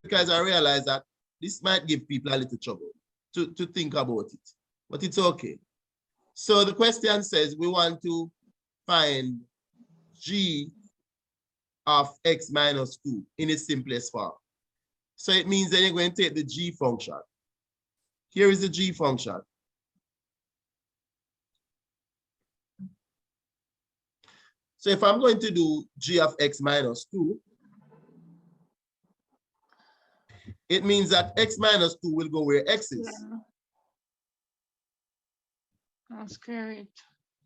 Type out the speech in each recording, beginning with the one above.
because I realize that this might give people a little trouble to think about it, but it's okay. So the question says we want to find g of x minus 2 in its simplest form. So it means that you're going to take the g function. Here is the g function. So if I'm going to do g of x minus 2, it means that x minus 2 will go where x is. Yeah. I'll square it.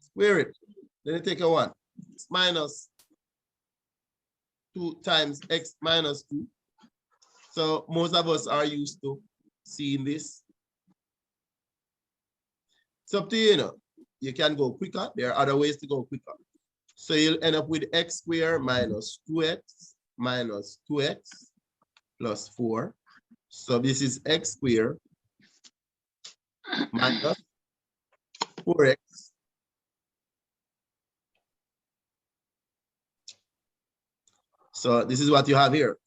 Square it. Then you take a 1. X minus 2 times x minus 2. So most of us are used to seeing this. It's up to you, you know. You can go quicker. There are other ways to go quicker. So you'll end up with x squared minus 2x minus 2x plus 4. So this is x squared minus 4x so this is what you have here.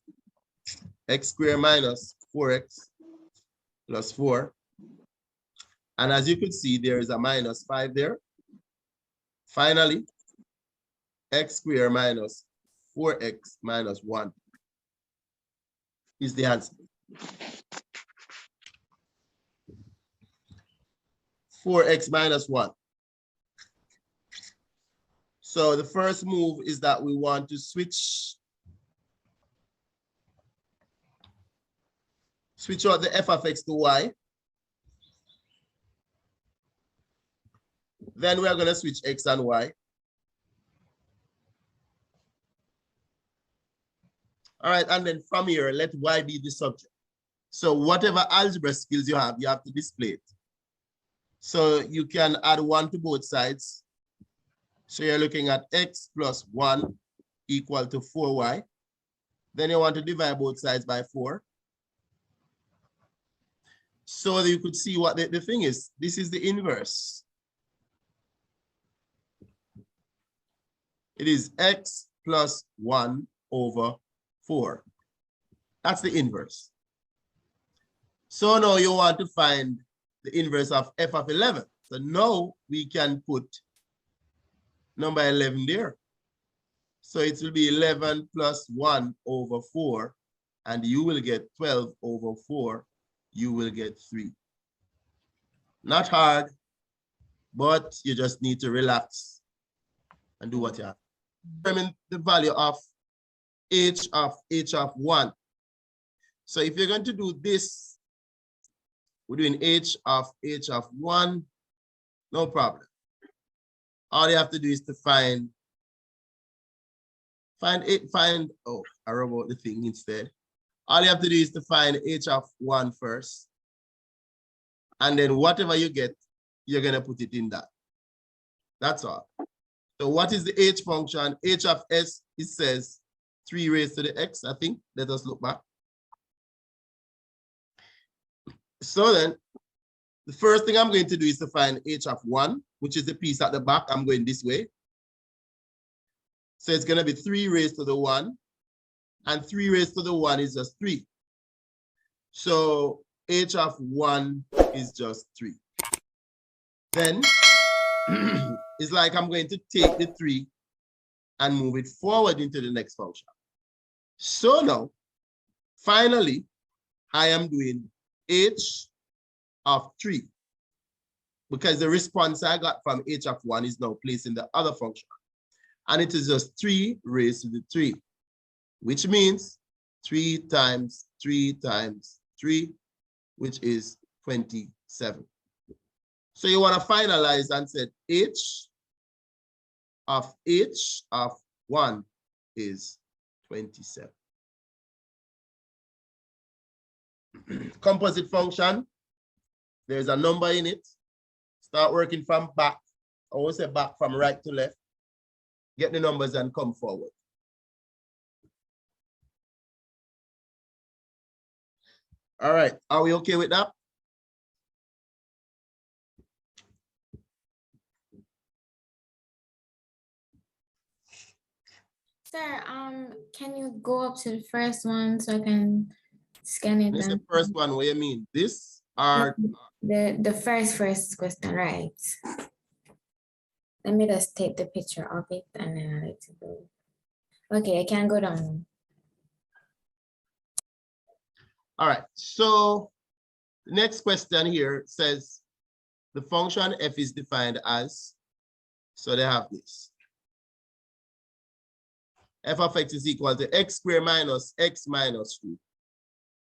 X squared minus 4x plus 4. And as you could see, there is a minus 5 there. Finally, x squared minus 4x minus 1 is the answer. 4x minus 1. So the first move is that we want to switch out the f of x to y. Then we are going to switch x and y. All right, and then from here, let y be the subject. So whatever algebra skills you have to display it. So you can add 1 to both sides. So you're looking at x plus 1 equal to 4y. Then you want to divide both sides by 4. So that you could see what the thing is. This is the inverse. It is x plus 1 over 4. That's the inverse. So now you want to find the inverse of f of 11. So now we can put number 11 there. So it will be 11 plus 1 over 4, and you will get 12 over 4. You will get 3. Not hard, but you just need to relax and do what you have. Determine the value of h of 1. So if you're going to do this, we're doing h of 1, no problem. All you have to do is to find oh, I wrote about the thing instead. All you have to do is to find h of 1 first. And then whatever you get, you're going to put it in that. That's all. So what is the h function? H of s, it says 3 raised to the x, I think. Let us look back. So then, the first thing I'm going to do is to find h of 1, which is the piece at the back. I'm going this way. So it's going to be 3 raised to the 1. And 3 raised to the 1 is just 3. So h of 1 is just 3. Then it's like I'm going to take the 3 and move it forward into the next function. So now, finally, I am doing h of 3, because the response I got from h of 1 is now placed in the other function. And it is just 3 raised to the 3, which means 3 times 3 times 3, which is 27. So you want to finalize and say h of 1 is 27. Composite function, there's a number in it. Start working from back. I won't say back, from right to left. Get the numbers and come forward. All right, are we okay with that? Sir, can you go up to the first one so I can Scan it This is down. the first one. What do you mean? This are The first question, right? Let me just take the picture of it and then I'll let you go. Okay, I can go down. all right. So the next question here says the function f is defined as, so they have this. F of x is equal to x squared minus x minus 2.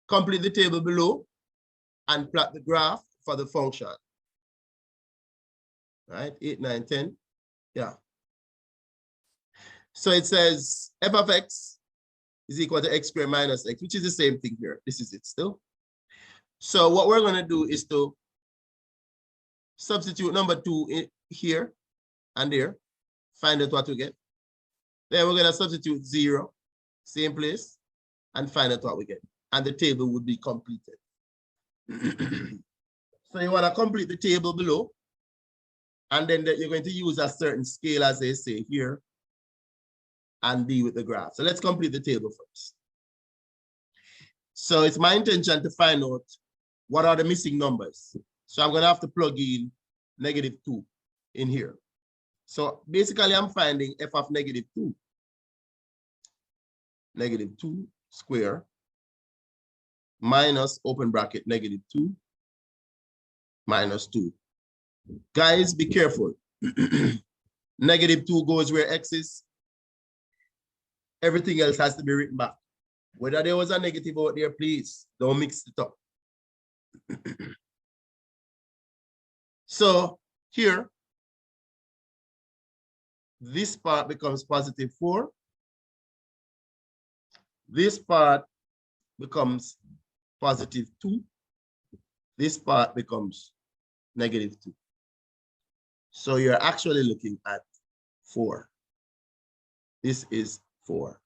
Complete the table below and plot the graph for the function. Right, 8, 9, 10. Yeah. So it says f of x is equal to x squared minus x, which is the same thing here. This is it still. So what we're going to do is to substitute number 2 in here and there, find out what we get. Then we're going to substitute 0, same place, and find out what we get. And the table would be completed. So you want to complete the table below, and then you're going to use a certain scale, as they say here, and deal with the graph. So let's complete the table first. So it's my intention to find out what are the missing numbers. So I'm going to have to plug in -2 in here. So basically, I'm finding f of -2. -2 square minus open bracket -2 minus 2. Guys, be careful. -2 goes where x is. Everything else has to be written back. Whether there was a negative out there, please don't mix it up. So here, this part becomes +4. This part becomes +2. This part becomes -2. So you're actually looking at 4. This is 4.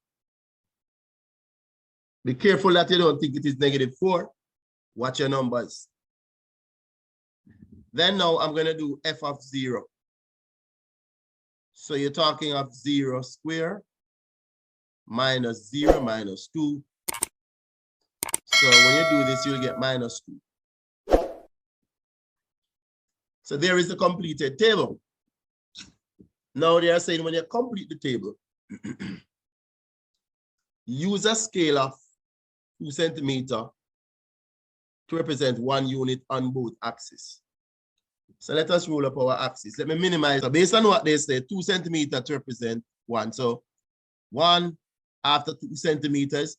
Be careful that you don't think it is -4. Watch your numbers. Then now I'm going to do f of 0. So you're talking of 0 square minus 0 minus 2. So when you do this, you'll get -2. So there is the completed table. Now they are saying when you complete the table, use a scale of 2 centimeters to represent 1 unit on both axes. So let us roll up our axis. Let me minimize. So based on what they say, 2 centimeters to represent 1. So 1 after 2 centimeters.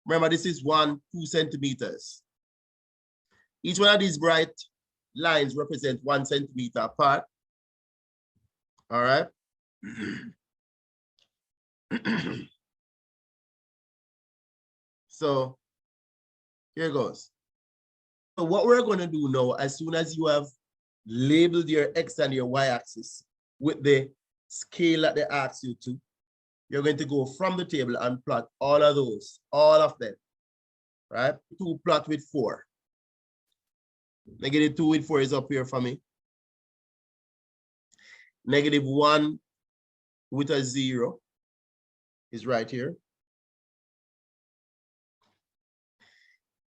Remember, this is 1, 2 centimeters. Each one of these bright lines represent 1 centimeter apart. All right. So here goes. So what we're going to do now, as soon as you have labeled your x and your y axis with the scale that they ask you to, you're going to go from the table and plot all of those, all of them, right? 2 plot with 4. -2 with 4 is up here for me. -1 with a 0 is right here.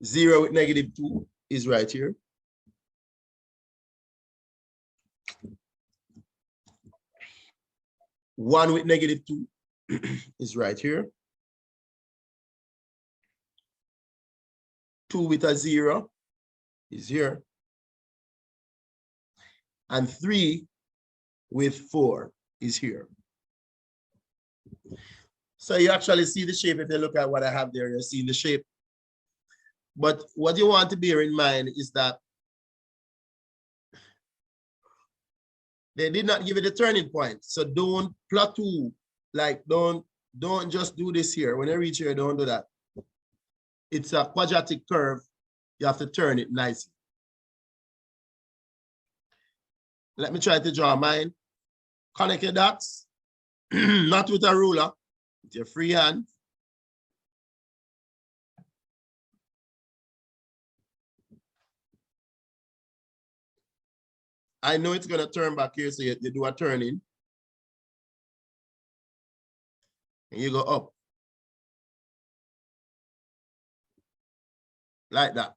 0 with -2 is right here. One with -2 is right here. 2 with a 0 is here. And 3 with 4 is here. So you actually see the shape. If you look at what I have there, you're seeing the shape. But what you want to bear in mind is that they did not give it a turning point. So don't plateau, like don't just do this here. When you reach here, don't do that. It's a quadratic curve. You have to turn it nicely. Let me try to draw mine. Connect your dots, not with a ruler, with your free hand. I know it's gonna turn back here, so you do a turning. And you go up. like that.